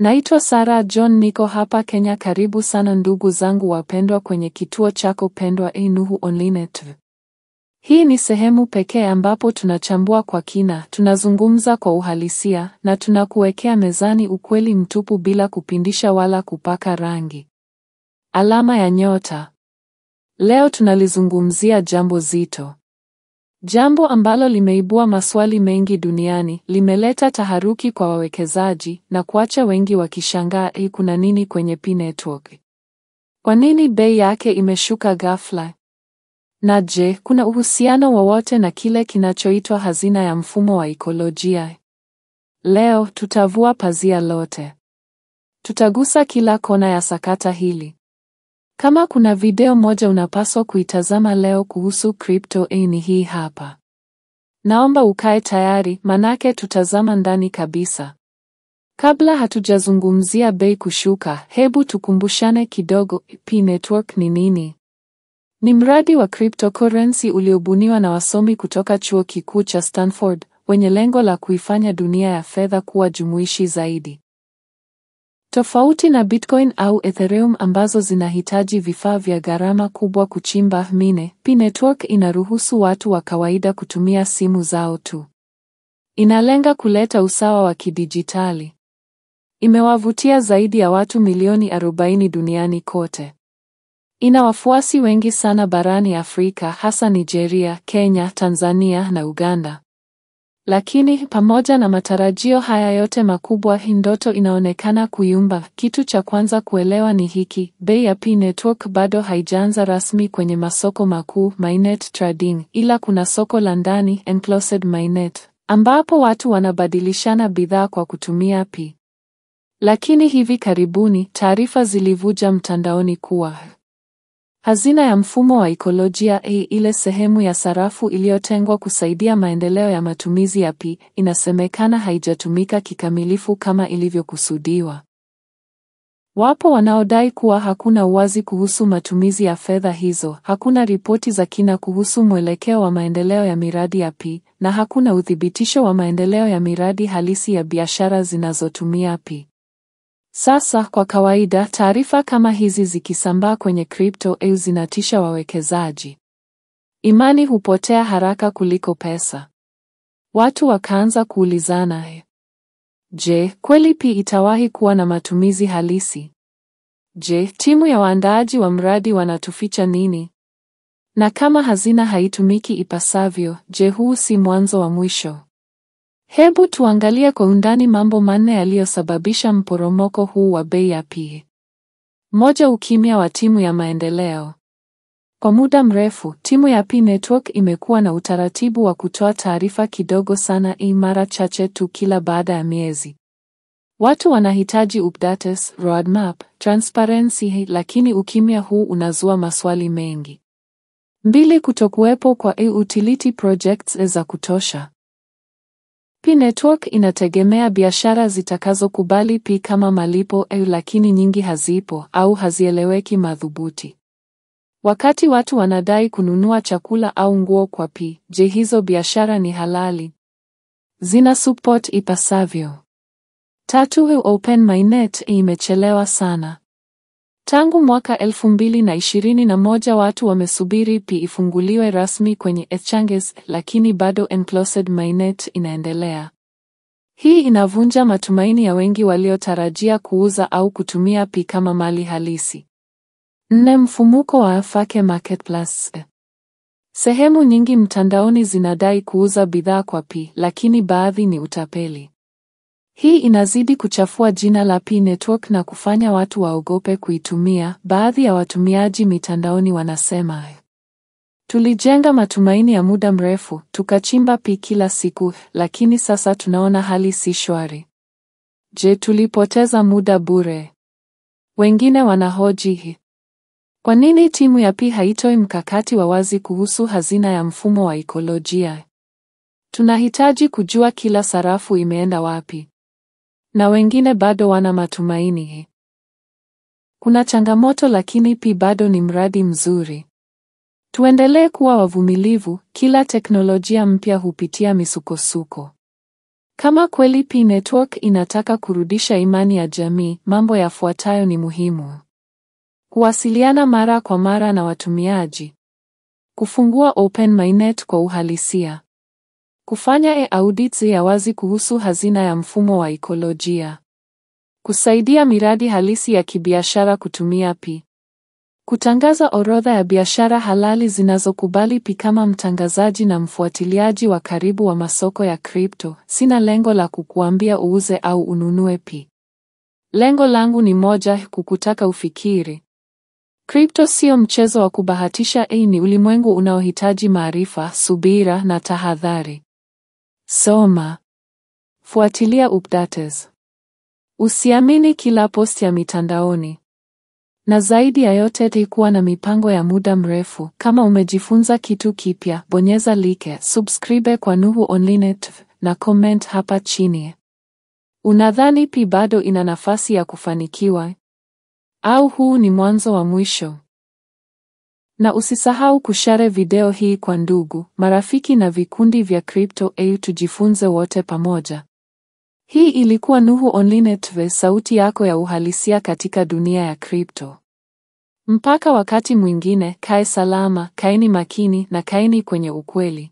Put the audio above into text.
Naitwa Sarah John, niko hapa Kenya. Karibu sana ndugu zangu wapendwa kwenye kituo chako pendwa Nuhu Online TV. Hii ni sehemu pekee ambapo tunachambua kwa kina, tunazungumza kwa uhalisia na tunakuwekea mezani ukweli mtupu bila kupindisha wala kupaka rangi. Alama ya nyota. Leo tunalizungumzia jambo zito. Jambo ambalo limeibua maswali mengi duniani, limeleta taharuki kwa wawekezaji na kuacha wengi wakishangaa, kuna nini kwenye P-Network? Kwa nini bei yake imeshuka ghafla? Na je, kuna uhusiano wowote na kile kinachoitwa hazina ya mfumo wa ikolojia? Leo tutavua pazia lote. Tutagusa kila kona ya sakata hili. Kama kuna video moja unapaswa kuitazama leo kuhusu crypto, ni hii hapa. Naomba ukae tayari, manake tutazama ndani kabisa. Kabla hatujazungumzia bei kushuka, hebu tukumbushane kidogo, P-Network ni nini? Ni mradi wa cryptocurrency uliobuniwa na wasomi kutoka chuo kikuu cha Stanford, wenye lengo la kuifanya dunia ya fedha kuwa jumuishi zaidi. Tofauti na Bitcoin au Ethereum ambazo zinahitaji vifaa vya gharama kubwa kuchimba mine, P-Network inaruhusu watu wa kawaida kutumia simu zao tu. Inalenga kuleta usawa wa kidijitali. Imewavutia zaidi ya watu milioni 40 duniani kote. Ina wafuasi wengi sana barani Afrika, hasa Nigeria, Kenya, Tanzania na Uganda. Lakini pamoja na matarajio haya yote makubwa, hii ndoto inaonekana kuyumba. Kitu cha kwanza kuelewa ni hiki: bei ya P-Network bado haijaanza rasmi kwenye masoko makuu, mainnet trading, ila kuna soko la ndani, enclosed mainnet, ambapo watu wanabadilishana bidhaa kwa kutumia P. Lakini hivi karibuni taarifa zilivuja mtandaoni kuwa hazina ya mfumo wa ikolojia, ile sehemu ya sarafu iliyotengwa kusaidia maendeleo ya matumizi ya P, inasemekana haijatumika kikamilifu kama ilivyokusudiwa. Wapo wanaodai kuwa hakuna uwazi kuhusu matumizi ya fedha hizo, hakuna ripoti za kina kuhusu mwelekeo wa maendeleo ya miradi ya P, na hakuna uthibitisho wa maendeleo ya miradi halisi ya biashara zinazotumia P. Sasa kwa kawaida taarifa kama hizi zikisambaa kwenye crypto, zinatisha wawekezaji. Imani hupotea haraka kuliko pesa. Watu wakaanza kuulizana, je, kweli P itawahi kuwa na matumizi halisi? Je, timu ya waandaaji wa mradi wanatuficha nini? Na kama hazina haitumiki ipasavyo, je, huu si mwanzo wa mwisho? Hebu tuangalie kwa undani mambo manne yaliyosababisha mporomoko huu wa bei ya P. Moja, ukimya wa timu ya maendeleo. Kwa muda mrefu, timu ya P-Network imekuwa na utaratibu wa kutoa taarifa kidogo sana, mara chache tu kila baada ya miezi. Watu wanahitaji updates, roadmap, transparency, lakini ukimya huu unazua maswali mengi. 2, kutokuwepo kwa utility projects za kutosha. P-Network inategemea biashara zitakazokubali P kama malipo, lakini nyingi hazipo au hazieleweki madhubuti. Wakati watu wanadai kununua chakula au nguo kwa P, je, hizo biashara ni halali? Zina support ipasavyo? 3, Open Mainnet imechelewa sana. Tangu mwaka 2021 watu wamesubiri P ifunguliwe rasmi kwenye exchanges, lakini bado enclosed mainnet inaendelea. Hii inavunja matumaini ya wengi waliotarajia kuuza au kutumia P kama mali halisi. 4, mfumuko wa fake marketplace. Sehemu nyingi mtandaoni zinadai kuuza bidhaa kwa P, lakini baadhi ni utapeli. Hii inazidi kuchafua jina la P-Network na kufanya watu waogope kuitumia. Baadhi ya watumiaji mitandaoni wanasema, tulijenga matumaini ya muda mrefu, tukachimba P kila siku, lakini sasa tunaona hali si shwari. Je, tulipoteza muda bure? Wengine wanahoji, kwa nini timu ya P haitoi mkakati wa wazi kuhusu hazina ya mfumo wa ikolojia? Tunahitaji kujua kila sarafu imeenda wapi. Na wengine bado wana matumaini. Kuna changamoto, lakini P bado ni mradi mzuri. Tuendelee kuwa wavumilivu, kila teknolojia mpya hupitia misukosuko. Kama kweli P-Network inataka kurudisha imani ya jamii, mambo yafuatayo ni muhimu. Kuwasiliana mara kwa mara na watumiaji. Kufungua Open Mainnet kwa uhalisia. Kufanya audits ya wazi kuhusu hazina ya mfumo wa ekolojia. Kusaidia miradi halisi ya kibiashara kutumia P. Kutangaza orodha ya biashara halali zinazokubali P kama mtangazaji na mfuatiliaji wa karibu wa masoko ya kripto. Sina lengo la kukuambia uuze au ununue P. Lengo langu ni moja, kukutaka ufikiri. Kripto sio mchezo wa kubahatisha, ni ulimwengu unaohitaji maarifa, subira na tahadhari. Soma. Fuatilia updates. Usiamini kila post ya mitandaoni. Na zaidi ya yote, kuwa na mipango ya muda mrefu. Kama umejifunza kitu kipya, bonyeza like, subscribe kwa Nuhu Online TV na comment hapa chini. Unadhani P bado ina nafasi ya kufanikiwa? Au huu ni mwanzo wa mwisho? Na usisahau kushare video hii kwa ndugu, marafiki na vikundi vya kripto tujifunze wote pamoja. Hii ilikuwa Nuhu Online TV, sauti yako ya uhalisia katika dunia ya kripto. Mpaka wakati mwingine, kae salama, kaeni makini na kaeni kwenye ukweli.